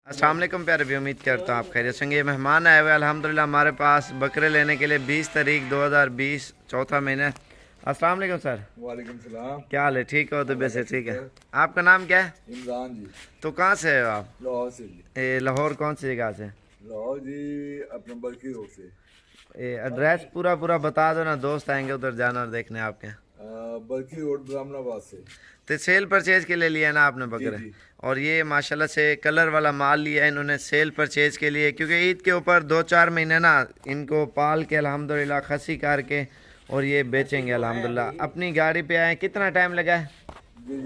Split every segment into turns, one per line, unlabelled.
अस्सलाम वालेकुम प्यारे भी, उम्मीद करता हूँ आप खैरियत से होंगे। ये मेहमान आए हुए अल्हम्दुलिल्लाह हमारे पास बकरे लेने के लिए 20 तारीख 2020 चौथा महीना। अस्सलाम वालेकुम सर।
वालेकुम सलाम।
क्या हाल है? ठीक हो? तो वैसे ठीक है। आपका नाम क्या है?
इमरान जी।
तो कहाँ से हो आप?
लाहौर से जी।
लाहौर कौन सी जगह से?
लाहौर जी अपने बल्कि रोड से।
एड्रेस पूरा बता दो ना, दोस्त आएंगे उधर जानवर देखने आपके।
बल्कि रोड ब्राह्मणाबाद से।
तो सेल परचेज के लिए लिया ना आपने बकरे?
जी।
और ये माशाल्लाह से कलर वाला माल लिया है इन्होंने सेल परचेज के लिए, क्योंकि ईद के ऊपर 2-4 महीने ना इनको पाल के अल्हम्दुलिल्लाह खसी करके और ये बेचेंगे अल्हम्दुलिल्लाह। अपनी गाड़ी पे आए, कितना टाइम लगा है?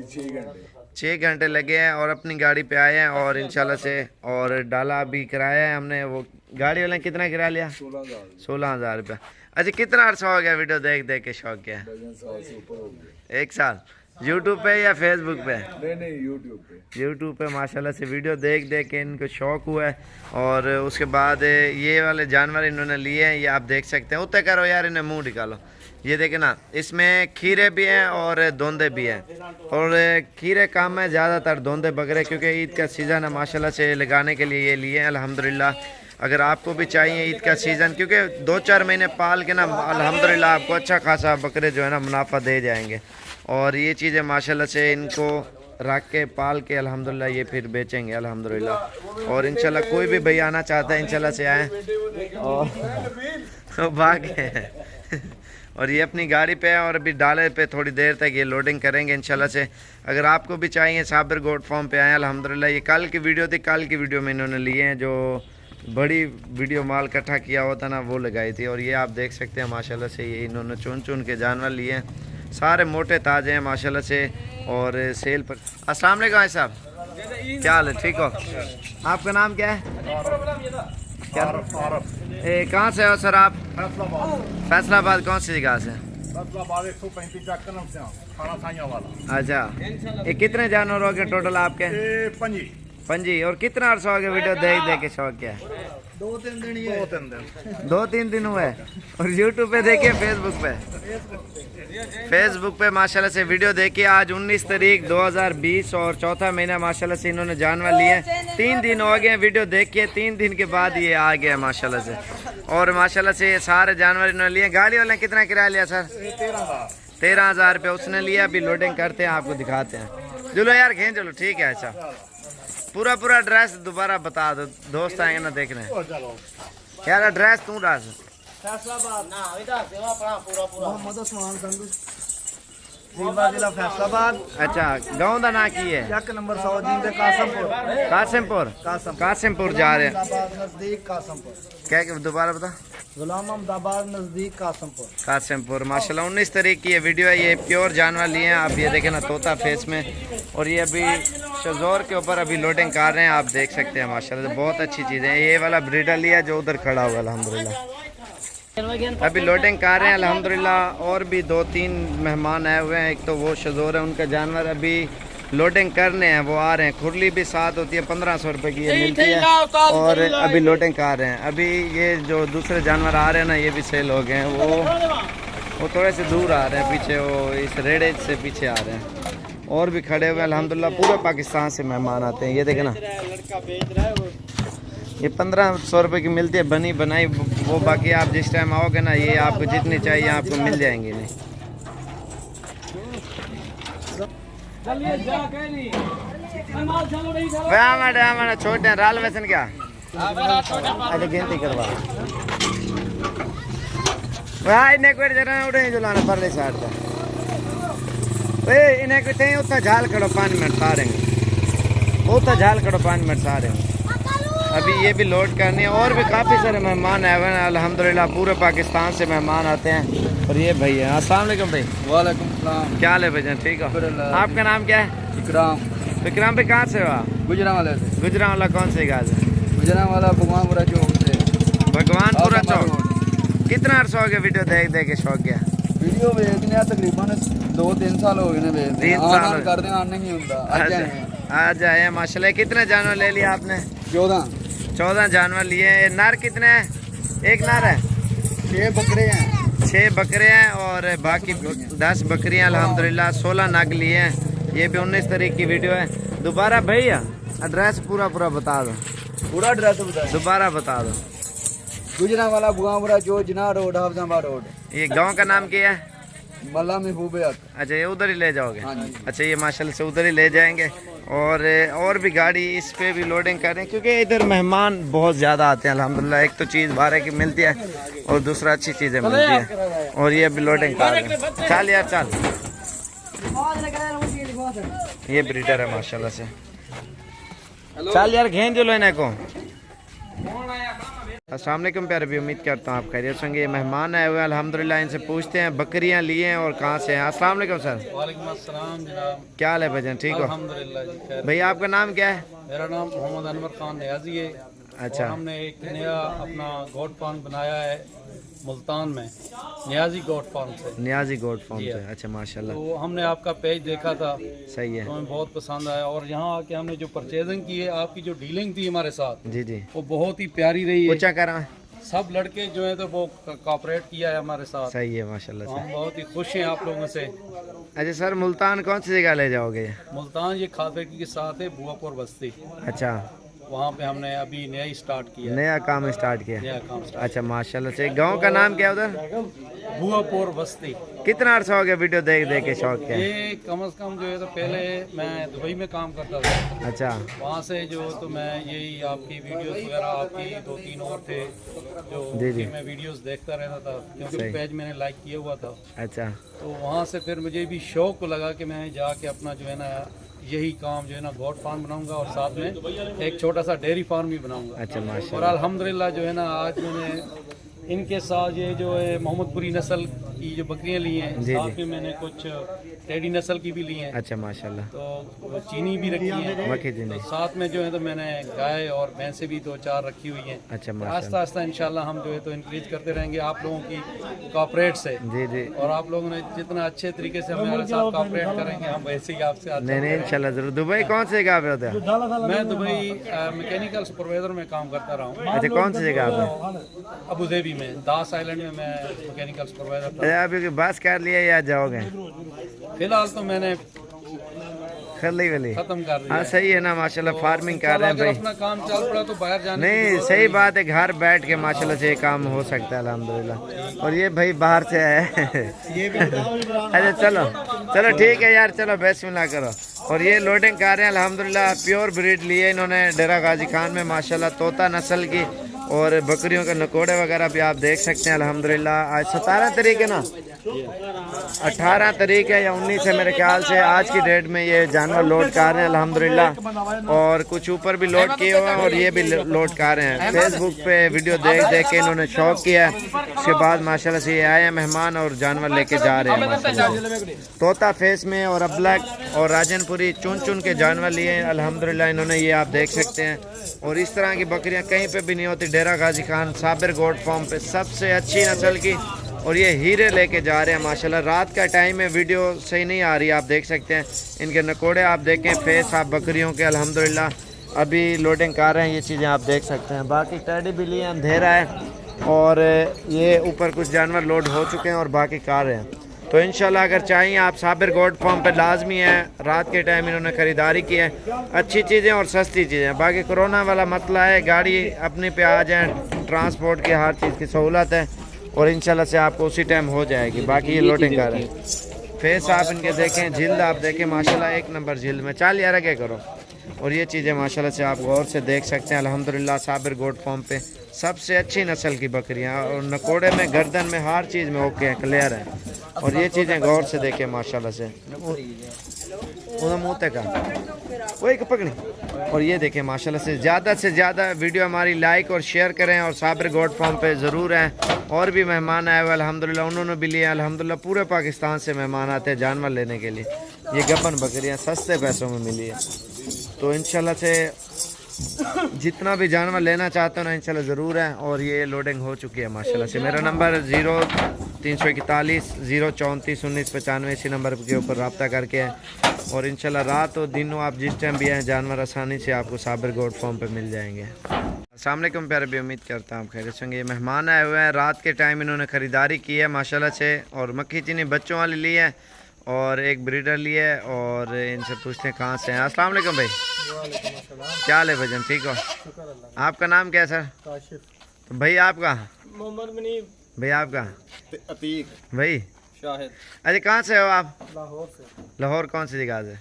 6 घंटे।
6 घंटे लगे हैं और अपनी गाड़ी पे आए हैं और इंशाल्लाह से और डाला भी कराया है हमने। वो गाड़ी वाले ने कितना किराया लिया? 16,000 रुपये। अच्छा, कितना अर्सा हो गया वीडियो देख देख के शौक किया?
1 से ऊपर हो गया।
1 साल। यूट्यूब पे या फेसबुक पे?
नहीं यूट्यूब पे।
यूट्यूब पे माशाल्लाह से वीडियो देख देख के इनको शौक़ हुआ है। और उसके बाद ये वाले जानवर इन्होंने लिए हैं, ये आप देख सकते हैं। उत्ते करो यार, इन्हें मुंह निकालो। ये देखे ना, इसमें खीरे भी हैं और दोंदे भी हैं। और खीरे काम है ज़्यादातर, दोंदे बकरे क्योंकि ईद का सीज़न है माशाल्लाह से लगाने के लिए ये लिए हैं अल्हम्दुलिल्लाह। अगर आपको भी चाहिए ईद का सीज़न, क्योंकि 2-4 महीने पाल के ना अल्हम्दुलिल्लाह आपको अच्छा खासा बकरे जो है ना मुनाफा दे जाएंगे। और ये चीज़ें माशाल्लाह से इनको रख के पाल के अल्हम्दुलिल्लाह ये फिर बेचेंगे अल्हम्दुलिल्लाह। और इंशाल्लाह कोई भी भाई आना चाहता है इंशाल्लाह से आए और भागे। और ये अपनी गाड़ी पे है और अभी डाले पे थोड़ी देर तक ये लोडिंग करेंगे इंशाल्लाह से। अगर आपको भी चाहिए साबिर गोट फार्म पे आए अल्हम्दुलिल्लाह। ये कल की वीडियो थी, कल की वीडियो में इन्होंने लिए हैं, जो बड़ी वीडियो माल इकट्ठा किया हुआ था ना वो लगाई थी। और ये आप देख सकते हैं माशाल्लाह से ये इन्होंने चुन के जानवर लिए हैं, सारे मोटे ताजे हैं माशाल्लाह से। और सेल पर अस्सलाम वालेकुम भाई साहब, क्या हाल है? ठीक हो? आपका नाम क्या है? क्या कहाँ से हो सर आप? फैसलाबाद। कौन सी जगह से?
135
अच्छा, ये कितने जानवर हो गए टोटल आपके? 5 और कितना अर्सा हो गया वीडियो देख देख के शौक क्या है? 2-3 दिन हुए। और यूट्यूब पे देखिए, फेसबुक पे माशाल्लाह से वीडियो देखिए। आज 19 तारीख 2020 और चौथा महीना माशाल्लाह से इन्होंने जानवर लिए। 3 दिन हो गए वीडियो देखिए, 3 दिन के बाद ये आ गया माशाल्लाह से। और माशाल्लाह से ये सारे जानवर इन्होंने लिए। गाड़ी वाले ने कितना किराया लिया सर? 13,000 रुपये उसने लिया। अभी लोडिंग करते हैं, आपको दिखाते हैं। चलो यार खें, चलो ठीक है। अच्छा, पूरा एड्रेस दोबारा बता दो, दोस्त आएंगे ना देखने। यार एड्रेस तू डाल।
फैसलाबाद।
अच्छा, गाँव का ना की है?
नंबर 100
कासिमपुर जा रहे हैं।
नजदीक कासमपुर।
क्या दोबारा बता?
गुलाम अहमदाबाद नजदीक
कासिमपुर। माशाल्लाह 19 तारीख की ये वीडियो है। ये प्योर जानवर लिए हैं आप, ये देखें ना तोता फेस में। और ये अभी शजोर के ऊपर अभी लोडिंग कर रहे हैं, आप देख सकते हैं माशाल्लाह बहुत अच्छी चीज़ें हैं। ये वाला ब्रीडर लिया जो उधर खड़ा हुआ अल्हम्दुलिल्लाह, अभी लोडिंग कर रहे हैं अल्हम्दुलिल्लाह। और भी 2-3 मेहमान आए हुए हैं। एक तो वो शजोर है, उनका जानवर अभी लोडिंग करने हैं, वो आ रहे हैं। खुरली भी साथ होती है, 1500 रुपये की ये मिलती है। और अभी लोडिंग कर रहे हैं। अभी ये जो दूसरे जानवर आ रहे हैं ना, ये भी सेल हो गए हैं। वो थोड़े से दूर आ रहे हैं, पीछे वो इस रेड़े से पीछे आ रहे हैं। और भी खड़े हुए अल्हम्दुलिल्लाह, पूरे पाकिस्तान से मेहमान आते हैं। ये देखें ना, ये 1500 रुपये की मिलती है बनी बनाई वो। बाकी आप जिस टाइम आओगे ना, ये आपको जितनी चाहिए आपको मिल जाएंगी। नहीं छोटे राल वैसन क्या? अरे गिनती करवा भाई, इन्हें कोई जरा उड़े जुलाना परले साइड पे। इन्हें कोई उतना झाल खड़ो 5 मिनट सारे, उतना झाल खड़ो 5 मिनट सारे। अभी ये भी लोड करनी है। और भी काफ़ी सारे मेहमान आए हुए हैं अल्हम्दुलिल्लाह, पूरे पाकिस्तान से मेहमान आते हैं। और ये भैया, अस्सलाम वालेकुम भाई।
वालेकुम सलाम।
क्या हाल है भैया? ठीक हो? आपका नाम क्या है? विक्रम भाई। कहाँ से हो आप?
गुजरांवाला से।
गुजरांवाला कौन सी गाज है?
गुजरांवाला भगवानपुरा चौक से।
भगवानपुरा चौक। कितना अर्सा हो गया वीडियो देख देख के शौक गया?
वीडियो भेजने तकरीबन 2-3 साल हो गए।
3 साल
कर देना नहीं होता।
आज आए माशाल्लाह। कितने जानवर ले लिया आपने? 14 जानवर लिए। नर कितने हैं? एक नर है।
6 बकरे हैं।
6 बकरे हैं और बाकी 10 बकरियां अल्हम्दुलिल्लाह। 16 नग लिए हैं। ये भी 19 तारीख की वीडियो है। दोबारा भैया एड्रेस पूरा बता दो,
पूरा एड्रेस बताएं।
दोबारा बता दो।
गुजरावाला बुआमुरा चौक, जिना रोड, हाफजाबाद रोड।
ये गांव का नाम क्या है?
मल्ला महबूब हक।
अच्छा, ये उधर ही ले जाओगे?
हाँ जी।
अच्छा, ये माशाल्लाह से उधर ही ले जाएंगे। और भी गाड़ी इस पे भी लोडिंग करें, क्योंकि इधर मेहमान बहुत ज़्यादा आते हैं अल्हम्दुलिल्लाह। एक तो चीज़ भाड़े की मिलती है और दूसरा अच्छी चीज़ें मिलती हैं। और ये भी लोडिंग कर रहे हैं। चल यार चल, ये ब्रीडर है माशाल्लाह से। चल यार घेन जो लेने को। अस्सलाम वालेकुम प्यारे भी, उम्मीद करता हूँ आप खैरियत होंगे। ये मेहमान आए हुए हैं अल्हम्दुलिल्लाह, इनसे पूछते हैं बकरियां लिए हैं और कहाँ से हैं। अस्सलाम वालेकुम सर।
वालेकुम अस्सलाम जनाब।
क्या हाल है भाईजान, ठीक हो?
अल्हम्दुलिल्लाह जी खैर।
भैया आपका नाम क्या है?
मेरा नाम मोहम्मद अनवर खान नियाजी है।
अच्छा।
और हमने एक नया अपना गोट फार्म बनाया है मुल्तान में, नियाजी गोट फार्म से।
नियाजी गोट फार्म
जी
से।
हाँ।
अच्छा माशाल्लाह,
तो हमने आपका पेज देखा था,
सही है।
तो हमें बहुत पसंद आया। और यहाँ आके हमने जो परचेजिंग की है, आपकी जो डीलिंग थी हमारे साथ,
जी जी,
वो बहुत ही प्यारी रही है।
ऊंचा करा है।
सब लड़के जो है तो वो कॉपरेट किया है हमारे साथ।
सही है माशाल्लाह
तो
से।
हम बहुत ही खुश हैं आप लोगों से।
अच्छा सर, मुल्तान कौन सी जगह ले जाओगे?
मुल्तान ये खाद फैक्ट्री के साथ है, बुआपुर बस्ती।
अच्छा,
वहाँ पे हमने अभी नया ही स्टार्ट किया है।
नया काम स्टार्ट किया।
नया काम स्टार्ट।
अच्छा माशाल्लाह से। गांव का नाम क्या है उधर?
बुआपुर बस्ती।
कितना अर्सा हो गया वीडियो देख के शौक क्या है?
ये कम से कम जो है तो पहले मैं दुबई में काम करता था।
अच्छा,
वहाँ से जो तो मैं यही आपकी वीडियोस वगैरह, आपकी 2-3 और थे जो
जी जी।
कि मैं वीडियोस देखता रहता था, क्योंकि
सही।
पेज मैंने लाइक किया हुआ था।
अच्छा
तो वहाँ से फिर मुझे भी शौक लगा कि मैं जाके अपना जो है ना यही काम जो है ना गोट फार्म बनाऊंगा और साथ में एक छोटा सा डेयरी फार्म भी बनाऊंगा।
अच्छा
और
माशाल्लाह,
अल्हम्दुलिल्लाह जो है ना आज मैंने इनके साथ ये जो है मोहम्मदपुरी नस्ल की जो बकरियां ली हैं,
जी,
साथ
जी।
में मैंने कुछ टेडी नस्ल की भी ली हैं।
अच्छा माशाल्लाह,
तो चीनी भी रखी है।
मक्खी चीनी।
तो साथ में जो है तो मैंने गाय और भैंसें भी 2-4 रखी हुई हैं।
अच्छा
आस्ता
माशाल्लाह,
आस्ता इंशाल्लाह हम जो है तो इंक्रीज करते रहेंगे आप लोगों की कॉपरेट से।
जी जी।
और आप लोगों ने जितना अच्छे तरीके से हमारे साथ कॉपरेट करेंगे, हम वैसे ही आपसे
नहीं नहीं इंशाल्लाह जरूर। दुबई कौन सी जगह पे होता है?
मैं दुबई मैकेनिकल सुपरवाइजर में काम करता रहा हूँ।
अच्छा, कौन सी जगह पे?
अबू धाबी में दास आइलैंड में मैं मैकेनिकल सुपरवाइजर था।
अच्छा, अभी बस कर लिया या जाओगे?
फिलहाल तो मैंने
खली वाली।
खत्म कर दिया
हाँ
है।
सही है ना माशाल्लाह, फार्मिंग कर रहे हैं
अगर
भाई।
अपना काम चल पड़ा तो बाहर जाने की
नहीं
जरूरत
सही
नहीं।
बात है, घर बैठ के माशाल्लाह से ये काम हो सकता है अल्हम्दुलिल्लाह। और ये भाई बाहर से है। अच्छा चलो चलो ठीक है यार, चलो बिस्मिल्लाह करो। और ये लोडिंग कर रहे हैं अल्हम्दुलिल्लाह, प्योर ब्रीड लिए इन्होंने डेरा गाजी खान में माशाल्लाह, तोता नस्ल की। और बकरियों के नकोड़े वगैरह भी आप देख सकते हैं अल्हम्दुलिल्लाह। आज 17 तारीख है ना, 18 तारीख है या 19 है मेरे ख्याल से। आज की डेट में ये जानवर लोड कर रहे हैं अल्हम्दुलिल्लाह। और कुछ ऊपर भी लोड किए हुए हैं और ये भी लोड कर रहे हैं। फेसबुक पे वीडियो देख के इन्होंने शौक किया है। उसके बाद माशाल्लाह से ये आए हैं मेहमान और जानवर लेके जा रहे हैं माशाल्लाह। तोता फेस में और अबलक और राजनपुरी चुन के जानवर लिए हैं अल्हम्दुलिल्लाह इन्होंने, ये आप देख सकते हैं। और इस तरह की बकरियां कहीं पे भी नहीं होती। डेरा गाजी खान साबिर गोट फार्म पे सबसे अच्छी नस्ल की, और ये हीरे लेके जा रहे हैं माशाल्लाह। रात का टाइम है, वीडियो सही नहीं आ रही, आप देख सकते हैं। इनके नकोड़े आप देखें, फेस आप बकरियों के अल्हम्दुलिल्लाह अभी लोडिंग कर रहे हैं। ये चीज़ें आप देख सकते हैं। बाकी टेडी भी लिए, अंधेरा है। और ये ऊपर कुछ जानवर लोड हो चुके हैं और बाकी कार रहे हैं। तो इंशाल्लाह अगर चाहिए आप साबिर गोट फार्म पे लाजमी है। रात के टाइम इन्होंने ख़रीदारी की है, अच्छी चीज़ें और सस्ती चीज़ें। बाकी कोरोना वाला मसला है, गाड़ी अपने पे आ जाए, ट्रांसपोर्ट की हर चीज़ की सहूलत है और इंशाल्लाह से आपको उसी टाइम हो जाएगी। बाकी ये लोडिंग कर रहे हैं। फेस आप इनके देखें, जिल्द आप देखें माशाल्लाह एक नंबर जिल्द में। चल यार क्या करो। और ये चीज़ें माशाल्लाह से आप गौर से देख सकते हैं अल्हम्दुलिल्लाह। साबिर गोट फार्म पे सबसे अच्छी नस्ल की बकरियां, और नकोड़े में, गर्दन में, हर चीज़ में ओके हैं, क्लियर है। और ये चीज़ें गौर से देखें माशाल्लाह से। मुँह तक वही पकड़ी। और ये देखें माशाल्लाह से ज़्यादा वीडियो हमारी लाइक और शेयर करें। और साबिर गोट फार्म पे ज़रूर हैं। और भी मेहमान आए हुए अल्हम्दुलिल्लाह, उन्होंने भी लिए अल्हम्दुलिल्लाह। पूरे पाकिस्तान से मेहमान आते हैं जानवर लेने के लिए। ये गबन बकरियाँ सस्ते पैसों में मिली है। तो इंशाल्लाह से जितना भी जानवर लेना चाहते हो ना इंशाल्लाह ज़रूर है। और ये लोडिंग हो चुकी है माशाल्लाह से। मेरा नंबर 0341 034 1995, इसी नंबर के ऊपर रब्ता करके है। और इंशाल्लाह रात और दिन आप जिस टाइम भी हैं जानवर आसानी से आपको साबिर गोट फार्म पे मिल जाएंगे। अस्सलाम वालेकुम प्यारे भी, उम्मीद करता हूँ आप खैरियत से होंगे। ये मेहमान आए हुए हैं, रात के टाइम इन्होंने ख़रीदारी की है माशाल्लाह से। और मक्खी चीनी बच्चों वाली ली है और एक ब्रीडर लिए और इनसे पूछते हैं कहाँ से हैं। अस्सलाम वालेकुम भाई, क्या हाल है भजन, ठीक हो? आपका नाम क्या है सर? तो भाई आपका?
मोहम्मद मुनीब।
भाई आपका?
अतीक
भाई
शाहिद।
अरे कहाँ से हो आप?
लाहौर से।
लाहौर कौन सी जगह से?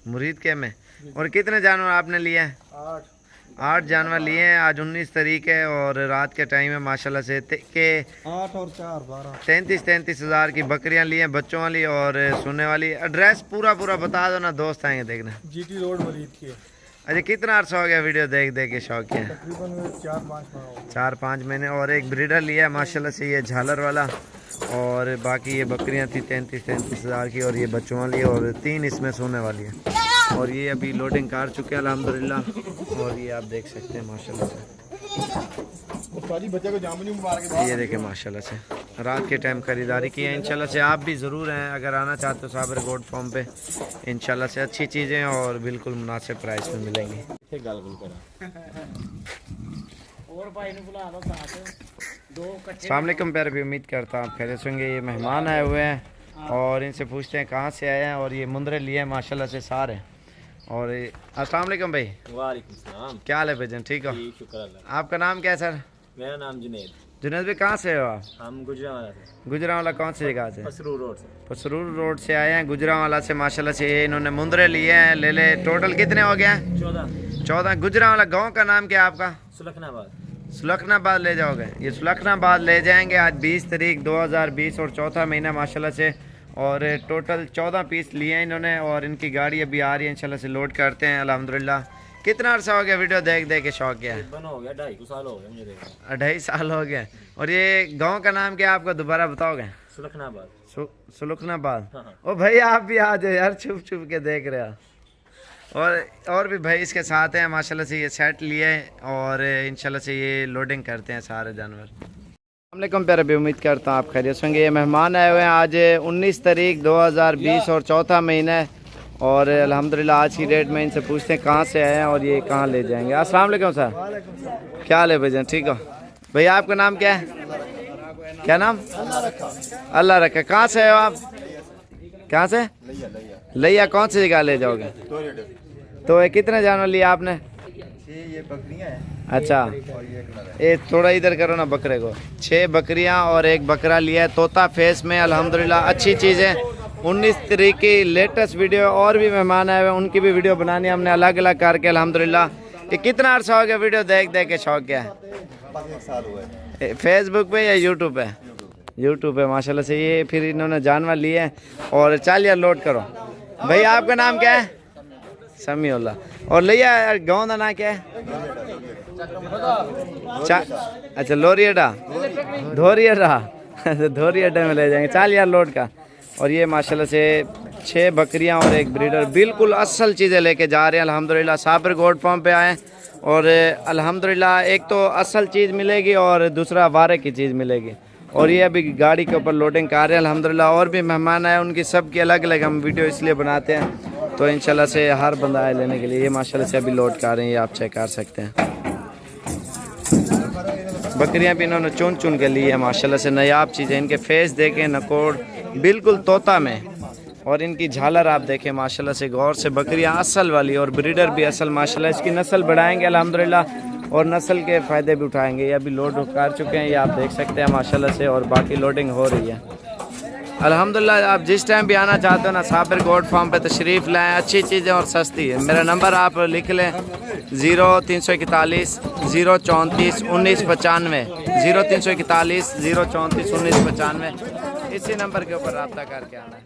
मुरीद के
में। और कितने जानवर आपने लिए हैं? 8 जानवर लिए हैं। आज 19 तारीख है और रात के टाइम है माशाल्लाह से के
8 और 4 12
33 हज़ार की बकरियां ली हैं, बच्चों वाली और सोने वाली। एड्रेस पूरा बता दो ना, दोस्त आएंगे देखना।
जीटी रोड मुरीद के।
अच्छा कितना अर्सा हो गया वीडियो देख के शौक है?
तकरीबन 4-5
4-5 महीने। और एक ब्रीडर लिया है माशाल्लाह से, ये झालर वाला। और बाकी ये बकरियां थी 33 हज़ार की और ये बच्चों वाली और 3 इसमें सोने वाली है। और ये अभी लोडिंग कर चुके हैं अल्हम्दुलिल्लाह। और ये आप देख सकते हैं माशाल्लाह से, ये देखें माशाल्लाह से रात के टाइम खरीदारी की है। इंशाल्लाह से आप भी ज़रूर हैं अगर आना चाहते हो साबर गोट फार्म पे। इंशाल्लाह से अच्छी चीज़ें और बिल्कुल मुनासिब प्राइस में मिलेंगी। अस्सलाम वालेकुम प्यारे भी, उम्मीद करता हूँ आप खैरियत होंगे। ये मेहमान आए हुए हैं और इनसे पूछते हैं कहाँ से आए हैं। और ये मुंदरे लिए हैं माशाल्लाह से सारे। और अस्सलाम वालेकुम भाई।
वालेकुम सलाम।
क्या हाल है भजन, ठीक हो?
शुक्र अल्लाह।
आपका नाम क्या है सर?
मेरा नाम जुनैद।
जुनैद भाई कहाँ से हो आप?
हम गुजरावाला से।
गुजरावाला कौन सी जगह से?
पसरूर रोड से।
पसरूर रोड से आए हैं गुजरावाला से माशाल्लाह से। ये इन्होंने मुंदरे लिए हैं, ले टोटल कितने हो गया? 14। गुजरावाला गांव का नाम क्या है आपका?
सुलखनाबाद।
सुलखनाबाद ले जाओगे? ये सुलखनाबाद ले जाएंगे आज 20 तारीख 2020 और चौथा महीना माशाल्लाह से। और टोटल 14 पीस लिए हैं इन्होंने और इनकी गाड़ी अभी आ रही है, इंशाल्लाह से लोड करते हैं अल्हम्दुलिल्लाह। कितना अर्सा हो गया वीडियो देख के शौक किया?
हो गया 2.5 साल हो गए मुझे देखा।
2.5 साल हो गया। और ये गांव का नाम क्या है आपका, दोबारा बताओगे?
सुलखनाबाद।
सुलखनाबाद।
हाँ।
ओ भाई आप भी आ जाओ यार, छुप के देख रहे हो। और भी भाई इसके साथ हैं माशाल्लाह से। ये सेट लिए और इंशाल्लाह से ये लोडिंग करते हैं सारे जानवर। अस्सलाम प्यारे भी, उम्मीद करता हूँ आप खैरियत होंगे। ये मेहमान आए हुए हैं आज 19 तारीख 2020 और चौथा महीना है। और अल्हम्दुलिल्लाह आज की डेट में इनसे पूछते हैं कहाँ से आए हैं और ये कहाँ ले जाएंगे। अस्सलाम वालेकुम सर, क्या हाल है भैया, ठीक हो? भैया आपका नाम क्या है? क्या नाम? अल्लाह रखा। कहाँ से हो आप? कहाँ से? लैया। कौन सी जगह ले जाओगे? तो ये कितने जानवर लिए आपने?
ये बकरियां हैं।
अच्छा ये थोड़ा इधर करो ना बकरे को। 6 बकरियां और 1 बकरा लिया है तोता फेस में अल्हम्दुलिल्लाह। अच्छी चीज़ें 19 तारीख की लेटेस्ट वीडियो। और भी मेहमान आए हुए हैं, उनकी भी वीडियो बनानी हमने अलग अलग करके अल्हम्दुलिल्लाह। ये कितना अर्सा हो गया वीडियो देख के शौक क्या है?
1 साल हुआ है।
फेसबुक पे या यूट्यूब पे? यूट्यूब पे माशाल्लाह से। ये फिर इन्होंने जानवर लिए हैं और चल यार लोड करो। भाई आपका नाम क्या है? समीउल्लाह। और लिया गाँव का नाम क्या है? अच्छा लोरियडा, धोरियडा। धोरियडा में ले जाएंगे। चल यार लोड का। और ये माशाल्लाह से 6 बकरियां और 1 ब्रीडर बिल्कुल असल चीज़ें लेके जा रहे हैं अल्हम्दुलिल्लाह। साबर गोट फार्म पे आए और अल्हम्दुलिल्लाह एक तो असल चीज़ मिलेगी और दूसरा वारे की चीज़ मिलेगी। और ये अभी गाड़ी के ऊपर लोडिंग कर रहे हैं अल्हम्दुलिल्लाह। और भी मेहमान आए, उनकी सब की अलग अलग हम वीडियो इसलिए बनाते हैं तो इंशाल्लाह से हर बंदा आए लेने के लिए। ये माशाल्लाह से अभी लोड कर रहे हैं, ये आप चेक कर सकते हैं। बकरियां भी इन्होंने चुन के ली है माशाल्लाह से। नायाब चीज़ें, इनके फेस देखें, नकोड़ बिल्कुल तोता में। और इनकी झालर आप देखें माशाल्लाह से गौर से। बकरियां असल वाली और ब्रीडर भी असल माशाल्लाह। इसकी नस्ल बढ़ाएंगे अल्हम्दुलिल्लाह और नस्ल के फ़ायदे भी उठाएंगे। ये अभी लोड कर चुके हैं, ये आप देख सकते हैं माशाल्लाह से। और बाकी लोडिंग हो रही है अल्हम्दुलिल्लाह। आप जिस टाइम भी आना चाहते हो ना साबर गोट फार्म पे तशरीफ़ लाएँ। अच्छी चीज़ें और सस्ती है। मेरा नंबर आप लिख लें 0341 034 1995 0341 034 1995। इसी नंबर के ऊपर रब्ता करके आना है।